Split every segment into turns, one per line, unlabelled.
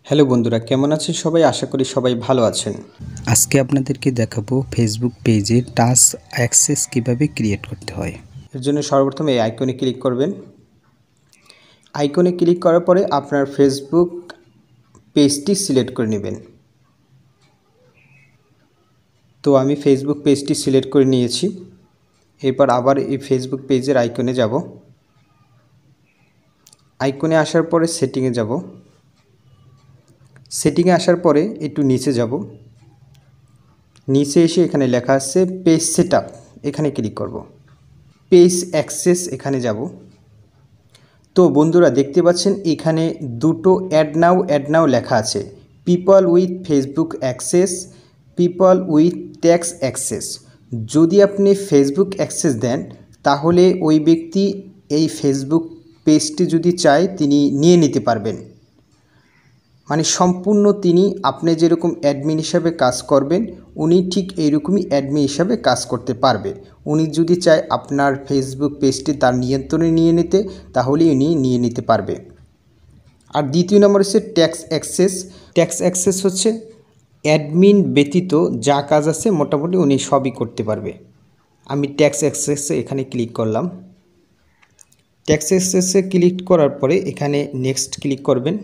Hello বন্ধুরা, কেমন আছেন সবাই? আশা করি সবাই ভালো আছেন।
আজকে আপনাদেরকে দেখাবো ফেসবুক পেজে টাচ অ্যাক্সেস কিভাবে ক্রিয়েট করতে হয়।
এর জন্য সর্বপ্রথম এই আইকনে ক্লিক করবেন। আইকনে ক্লিক করার পরে আপনার ফেসবুক পেজটি সিলেক্ট করে নেবেন। তো আমি ফেসবুক পেজটি সিলেক্ট করে নিয়েছি। এরপর আবার এই ফেসবুক পেজের আইকনে যাব। আইকনে আসার পরে সেটিংয়ে যাব। সেটিংয়ে আসার পরে একটু নিচে যাব। নিচে এসে এখানে লেখা আছে পেজ সেটআপ, এখানে ক্লিক করব। পেজ অ্যাক্সেস এখানে যাব। তো বন্ধুরা দেখতে পাচ্ছেন এখানে দুটো অ্যাড নাও লেখা আছে, people with Facebook access, people with tax access. যদি আপনি ফেসবুক অ্যাক্সেস দেন তাহলে ওই ব্যক্তি এই ফেসবুক পেজটি যদি চায় তিনি নিয়ে নিতে পারবেন। মানে সম্পূর্ণ তিনি আপনি যেরকম অ্যাডমিন হিসাবে কাজ করবেন উনি ঠিক এইরকমই অ্যাডমিন হিসাবে কাজ করতে পারবে। উনি যদি চায় আপনার ফেসবুক পেজটি তার নিয়ন্ত্রণে নিয়ে নিতে তাহলে উনি নিয়ে নিতে পারবে। আর দ্বিতীয় নম্বর হচ্ছে ট্যাক্স অ্যাক্সেস। ট্যাক্স অ্যাক্সেস হচ্ছে অ্যাডমিন ব্যতীত যা কাজ আছে মোটামুটি উনি সবই করতে পারবে। আমি ট্যাক্স অ্যাক্সেসে এখানে ক্লিক করলাম। ট্যাক্স অ্যাক্সেসে ক্লিক করার পরে এখানে নেক্সট ক্লিক করবেন।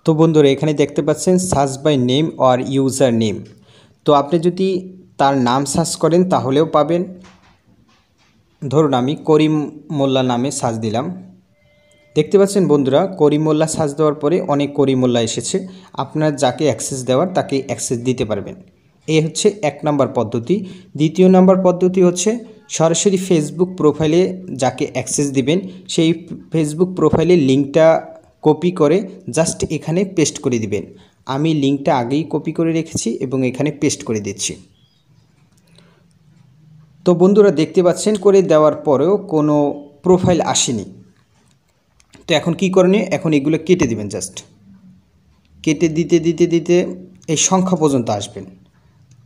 তো বন্ধুরা এখানে দেখতে পাচ্ছেন search by name or user name. তো আপনি যদি তার নাম সার্চ করেন তাহলেও পাবেন। ধরুন আমি করিম মোল্লা নামে সার্চ দিলাম। দেখতে পাচ্ছেন বন্ধুরা করিম মোল্লা সার্চ দেওয়ার পরে অনেক করিম মোল্লা এসেছে। আপনার যাকে অ্যাক্সেস দেওয়ার তাকে অ্যাক্সেস দিতে পারবেন। এই হচ্ছে এক নম্বর পদ্ধতি। দ্বিতীয় নম্বর পদ্ধতি হচ্ছে সরাসরি ফেসবুক প্রোফাইলে যাকে অ্যাক্সেস দিবেন সেই ফেসবুক প্রোফাইলের লিঙ্কটা কপি করে জাস্ট এখানে পেস্ট করে দিবেন। আমি লিঙ্কটা আগেই কপি করে রেখেছি এবং এখানে পেস্ট করে দিচ্ছি। তো বন্ধুরা দেখতে পাচ্ছেন করে দেওয়ার পরেও কোনো প্রোফাইল আসেনি। তো এখন কি করণীয়? এখন এগুলো কেটে দিবেন। জাস্ট কেটে দিতে দিতে দিতে এই সংখ্যা পর্যন্ত আসবেন।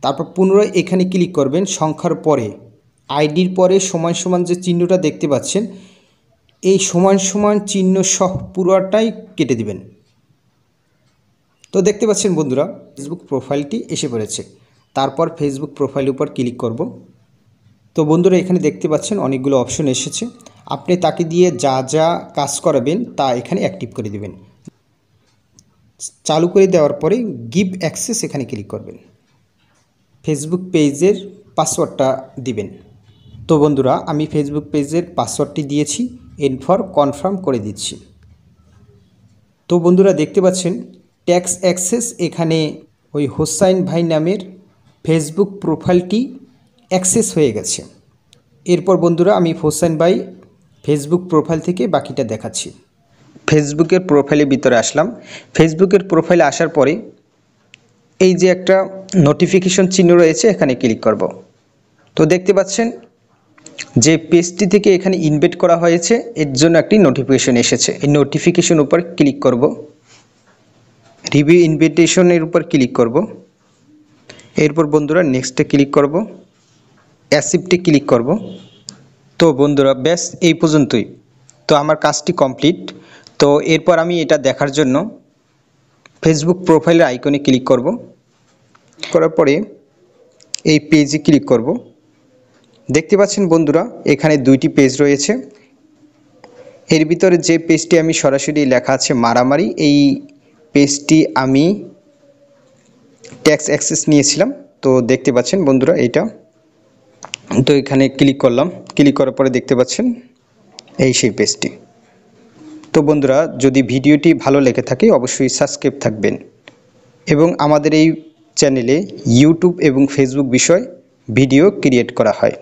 তারপর পুনরায় এখানে ক্লিক করবেন। সংখ্যার পরে আইডির পরে সমান সমান যে চিহ্নটা দেখতে পাচ্ছেন এই সমান সমান চিহ্ন সহ পুরোটাই কেটে দিবেন। তো দেখতে পাচ্ছেন বন্ধুরা ফেসবুক প্রোফাইলটি এসে পড়েছে। তারপর ফেসবুক প্রোফাইলের উপর ক্লিক করব। তো বন্ধুরা এখানে দেখতে পাচ্ছেন অনেকগুলো অপশন এসেছে। আপনি তাকে দিয়ে যা যা কাজ করাবেন তা এখানে অ্যাক্টিভ করে দিবেন। চালু করে দেওয়ার পরে গিভ অ্যাক্সেস এখানে ক্লিক করবেন। ফেসবুক পেজের পাসওয়ার্ডটা দিবেন। তো বন্ধুরা আমি ফেসবুক পেজের পাসওয়ার্ডটি দিয়েছি, এরপর কনফার্ম করে দিচ্ছি। তো বন্ধুরা দেখতে পাচ্ছেন ট্যাক্স অ্যাক্সেস এখানে ওই হোসাইন ভাই নামের ফেসবুক প্রোফাইলটি অ্যাক্সেস হয়ে গেছে। এরপর বন্ধুরা আমি হোসাইন ভাই ফেসবুক প্রোফাইল থেকে বাকিটা দেখাচ্ছি। ফেসবুকের প্রোফাইলের ভিতরে আসলাম। ফেসবুকের প্রোফাইলে আসার পরে এই যে একটা নোটিফিকেশন চিহ্ন রয়েছে এখানে ক্লিক করব। তো দেখতে পাচ্ছেন যে পেজটি থেকে এখানে ইনভাইট করা হয়েছে এর জন্য একটি নোটিফিকেশন এসেছে। এই নোটিফিকেশন উপর ক্লিক করব। রিভিউ ইনভিটেশনের উপর ক্লিক করব। এরপর বন্ধুরা নেক্সটে ক্লিক করব, অ্যাকসেপ্টে ক্লিক করব। তো বন্ধুরা ব্যাস এই পর্যন্তই। তো আমার কাজটি কমপ্লিট। তো এরপর আমি এটা দেখার জন্য ফেসবুক প্রোফাইলের আইকনে ক্লিক করব। করার পরে এই পেজে ক্লিক করব। দেখতে পাচ্ছেন বন্ধুরা এখানে দুইটি পেজ রয়েছে। এর ভিতরে যে পেজটি আমি সরাসরি লেখা আছে মারামারি, এই পেজটি আমি ট্যাক্স অ্যাক্সেস নিয়েছিলাম। তো দেখতে পাচ্ছেন বন্ধুরা এটা। তো এখানে ক্লিক করলাম। ক্লিক করার পরে দেখতে পাচ্ছেন এই সেই পেজটি। তো বন্ধুরা যদি ভিডিওটি ভালো লেগে থাকে অবশ্যই সাবস্ক্রাইব থাকবেন এবং আমাদের এই চ্যানেলে ইউটিউব এবং ফেসবুক বিষয় ভিডিও ক্রিয়েট করা হয়।